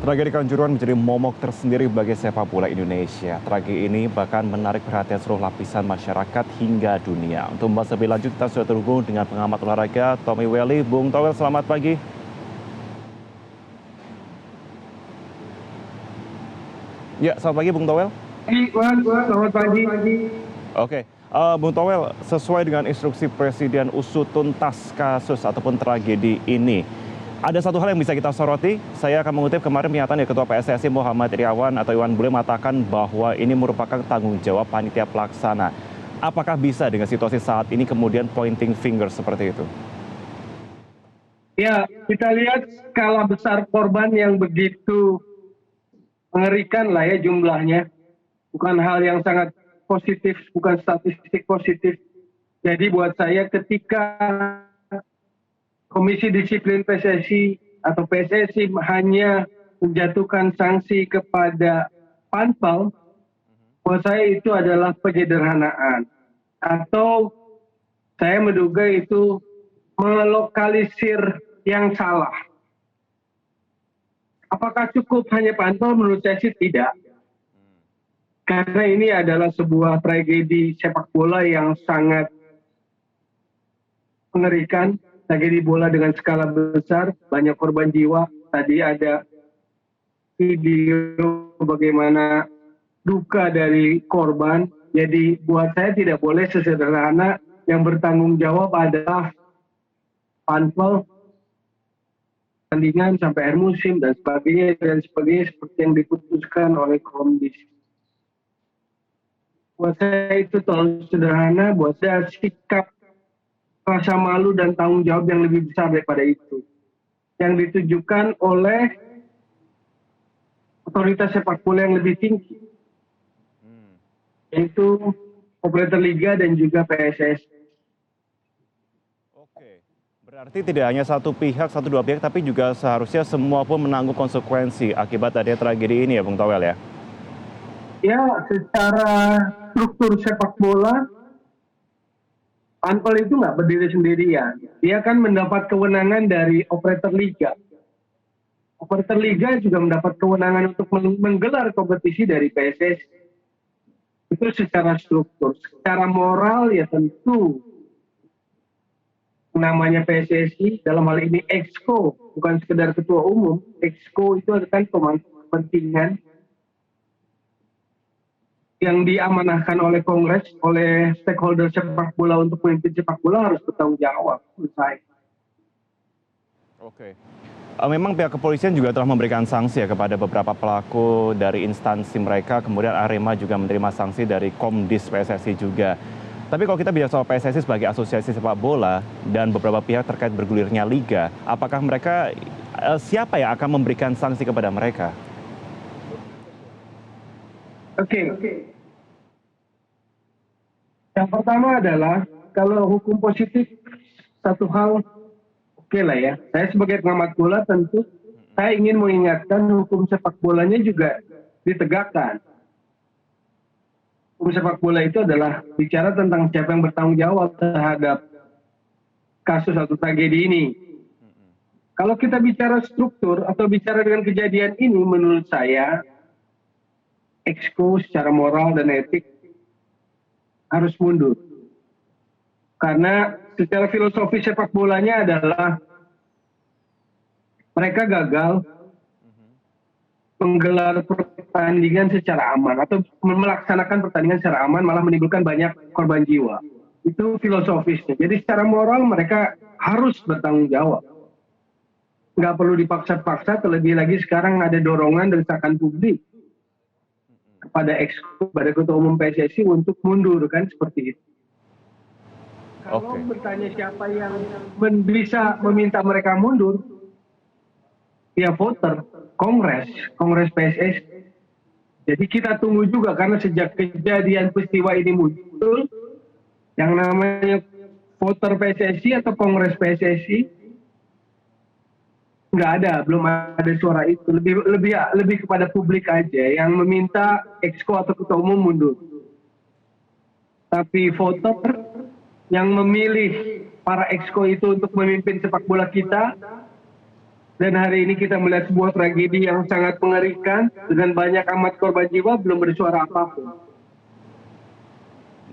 Tragedi Kanjuruhan menjadi momok tersendiri bagi sepak bola Indonesia. Tragedi ini bahkan menarik perhatian seluruh lapisan masyarakat hingga dunia. Untuk membahas lebih lanjut, kita sudah terhubung dengan pengamat olahraga Tommy Welly. Bung Towel, selamat pagi. Ya, selamat pagi Bung Towel. Selamat pagi. Oke, Bung Towel, sesuai dengan instruksi Presiden usut tuntas kasus ataupun tragedi ini, ada satu hal yang bisa kita soroti. Saya akan mengutip kemarin pernyataan dari Ketua PSSI Muhammad Iriawan atau Iwan Bule mengatakan bahwa ini merupakan tanggung jawab panitia pelaksana. Apakah bisa dengan situasi saat ini kemudian pointing finger seperti itu? Ya, kita lihat skala besar korban yang begitu mengerikan lah ya jumlahnya. Bukan hal yang sangat positif, bukan statistik positif. Jadi buat saya ketika Komisi Disiplin PSSI atau PSSI hanya menjatuhkan sanksi kepada Panpel, buat saya itu adalah penyederhanaan. Atau saya menduga itu melokalisir yang salah. Apakah cukup hanya Panpel? Menurut saya sih tidak. Karena ini adalah sebuah tragedi sepak bola yang sangat mengerikan. Tragedi bola dengan skala besar, banyak korban jiwa. Tadi ada video bagaimana duka dari korban. Jadi buat saya tidak boleh sesederhana yang bertanggung jawab adalah Panpel, pertandingan sampai akhir musim dan sebagainya seperti yang diputuskan oleh Komdis. Buat saya itu terlalu sederhana, buat saya sikap rasa malu dan tanggung jawab yang lebih besar daripada itu. Yang ditujukan oleh otoritas sepak bola yang lebih tinggi. Yaitu operator liga dan juga PSSI. Oke, berarti tidak hanya satu pihak, satu dua pihak, tapi juga seharusnya semua pun menanggung konsekuensi akibat adanya tragedi ini ya Bung Towel ya? Ya, secara struktur sepak bola, Panpel itu nggak berdiri sendirian. Dia kan mendapat kewenangan dari operator liga. Operator liga juga mendapat kewenangan untuk menggelar kompetisi dari PSSI. Itu secara struktur. Secara moral ya tentu namanya PSSI, dalam hal ini Exco, bukan sekedar ketua umum. Exco itu adalah pemangku kepentingan yang diamanahkan oleh Kongres, oleh stakeholder sepak bola untuk memimpin sepak bola harus bertanggung jawab. Selesai. Oke. Memang pihak kepolisian juga telah memberikan sanksi ya kepada beberapa pelaku dari instansi mereka, kemudian Arema juga menerima sanksi dari Komdis PSSI juga. Tapi kalau kita bicara soal PSSI sebagai asosiasi sepak bola dan beberapa pihak terkait bergulirnya liga, apakah mereka, siapa yang akan memberikan sanksi kepada mereka? Oke. Yang pertama adalah kalau hukum positif satu hal oke lah ya. Saya sebagai pengamat bola tentu saya ingin mengingatkan hukum sepak bolanya juga ditegakkan. Hukum sepak bola itu adalah bicara tentang siapa yang bertanggung jawab terhadap kasus atau tragedi ini. Kalau kita bicara struktur atau bicara dengan kejadian ini, menurut saya Exco secara moral dan etik harus mundur. Karena secara filosofi sepak bolanya adalah mereka gagal menggelar pertandingan secara aman atau melaksanakan pertandingan secara aman malah menimbulkan banyak korban jiwa. Itu filosofisnya. Jadi secara moral mereka harus bertanggung jawab. Nggak perlu dipaksa-paksa, terlebih lagi sekarang ada dorongan dan desakan publik kepada Exco, pada Ketua Umum PSSI untuk mundur, kan seperti itu. Kalau bertanya siapa yang bisa meminta mereka mundur, ya voter, Kongres PSSI. Jadi kita tunggu juga karena sejak kejadian peristiwa ini muncul, yang namanya voter PSSI atau Kongres PSSI nggak ada, belum ada suara itu. Lebih kepada publik aja yang meminta Exco atau Ketua Umum mundur. Tapi voter yang memilih para Exco itu untuk memimpin sepak bola kita Dan hari ini kita melihat sebuah tragedi yang sangat mengerikan dengan banyak amat korban jiwa belum bersuara apapun.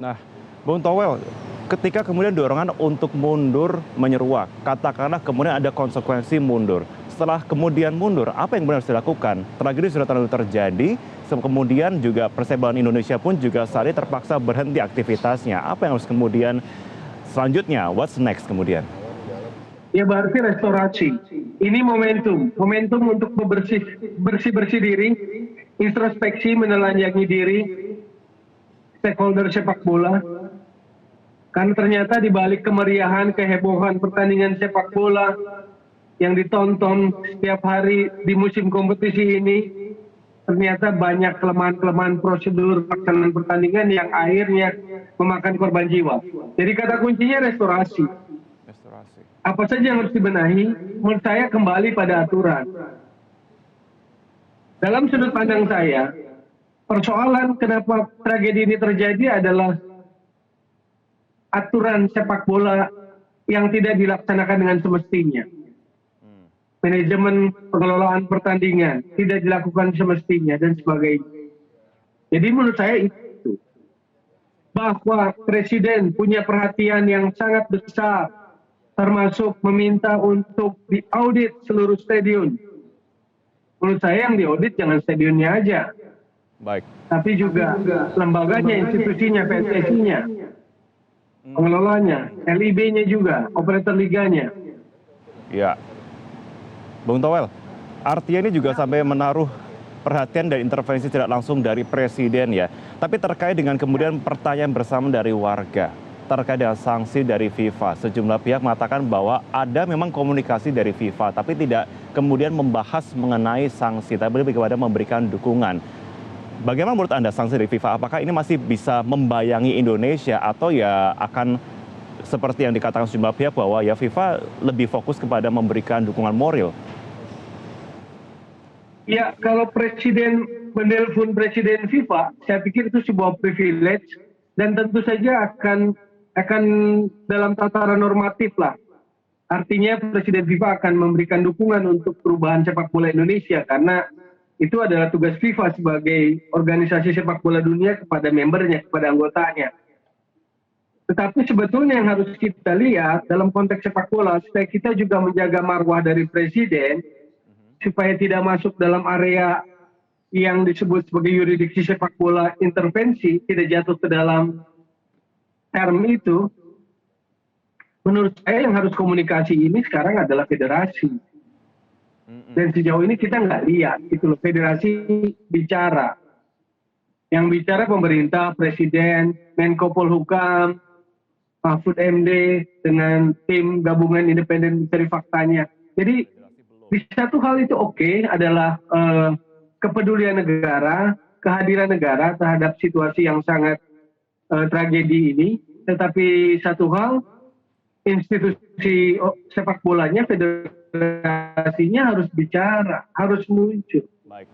Nah, Bung Towel, ketika kemudian dorongan untuk mundur menyeruak, katakanlah kemudian ada konsekuensi mundur. Setelah kemudian mundur, apa yang benar harus dilakukan? Tragedi sudah terlalu terjadi, kemudian juga persepak bola Indonesia pun juga saat ini terpaksa berhenti aktivitasnya. Apa yang harus kemudian selanjutnya? What's next kemudian? Ya berarti restorasi. Ini momentum untuk bersih diri, introspeksi, menelanjangi diri, stakeholder sepak bola. Karena ternyata di balik kemeriahan, kehebohan pertandingan sepak bola yang ditonton setiap hari di musim kompetisi ini, ternyata banyak kelemahan-kelemahan prosedur pelaksanaan pertandingan yang akhirnya memakan korban jiwa. Jadi kata kuncinya restorasi. Apa saja yang harus dibenahi? Menurut saya kembali pada aturan. Dalam sudut pandang saya, persoalan kenapa tragedi ini terjadi adalah aturan sepak bola yang tidak dilaksanakan dengan semestinya. Manajemen pengelolaan pertandingan tidak dilakukan semestinya dan sebagainya. Jadi menurut saya itu bahwa Presiden punya perhatian yang sangat besar, termasuk meminta untuk diaudit seluruh stadion. Menurut saya yang diaudit jangan stadionnya aja, Baik. tapi juga lembaganya, institusinya, PSSI-nya, pengelolanya, LIB-nya juga, operator liganya. Ya, Bung Towel, artinya ini juga sampai menaruh perhatian dan intervensi tidak langsung dari Presiden ya. Tapi terkait dengan kemudian pertanyaan bersama dari warga, terkait dengan sanksi dari FIFA. Sejumlah pihak mengatakan bahwa ada memang komunikasi dari FIFA, tapi tidak kemudian membahas mengenai sanksi, tapi lebih kepada memberikan dukungan. Bagaimana menurut Anda sanksi dari FIFA? Apakah ini masih bisa membayangi Indonesia atau ya akan seperti yang dikatakan sejumlah pihak bahwa ya FIFA lebih fokus kepada memberikan dukungan moral? Ya, kalau Presiden menelpon Presiden FIFA, saya pikir itu sebuah privilege dan tentu saja akan dalam tataran normatif lah. Artinya Presiden FIFA akan memberikan dukungan untuk perubahan sepak bola Indonesia karena itu adalah tugas FIFA sebagai organisasi sepak bola dunia kepada membernya, kepada anggotanya. Tetapi sebetulnya yang harus kita lihat dalam konteks sepak bola, supaya kita juga menjaga marwah dari Presiden, supaya tidak masuk dalam area yang disebut sebagai yurisdiksi sepak bola intervensi, tidak jatuh ke dalam term itu. Menurut saya yang harus komunikasi ini sekarang adalah federasi. Dan sejauh ini kita nggak lihat, itu loh, federasi bicara. Yang bicara pemerintah, Presiden, Menko Polhukam, Mahfud MD, dengan tim gabungan independen mencari faktanya. Jadi di satu hal itu oke, adalah kepedulian negara, kehadiran negara terhadap situasi yang sangat tragedi ini. Tetapi satu hal, institusi sepak bolanya, federasinya harus bicara, harus muncul. Baik.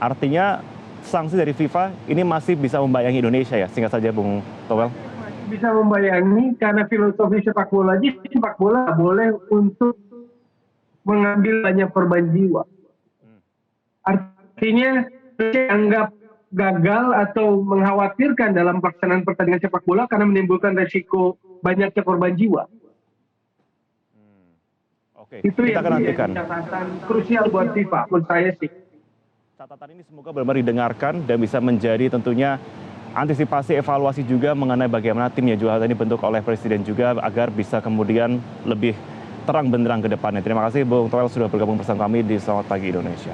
Artinya sanksi dari FIFA ini masih bisa membayangi Indonesia ya? Singkat saja Bung Towel. Bisa membayangi karena filosofi sepak bola boleh untuk mengambil banyak korban jiwa. Artinya dianggap gagal atau mengkhawatirkan dalam pelaksanaan pertandingan sepak bola karena menimbulkan resiko banyaknya korban jiwa. Oke, Itu kita yang akan nantikan. catatan krusial buat FIFA, menurut saya sih. Catatan ini semoga benar-benar didengarkan dan bisa menjadi tentunya antisipasi evaluasi juga mengenai bagaimana tim yang juga ini dibentuk oleh Presiden juga agar bisa kemudian lebih terang benderang ke depannya. Terima kasih Bung Towel sudah bergabung bersama kami di Selamat Pagi Indonesia.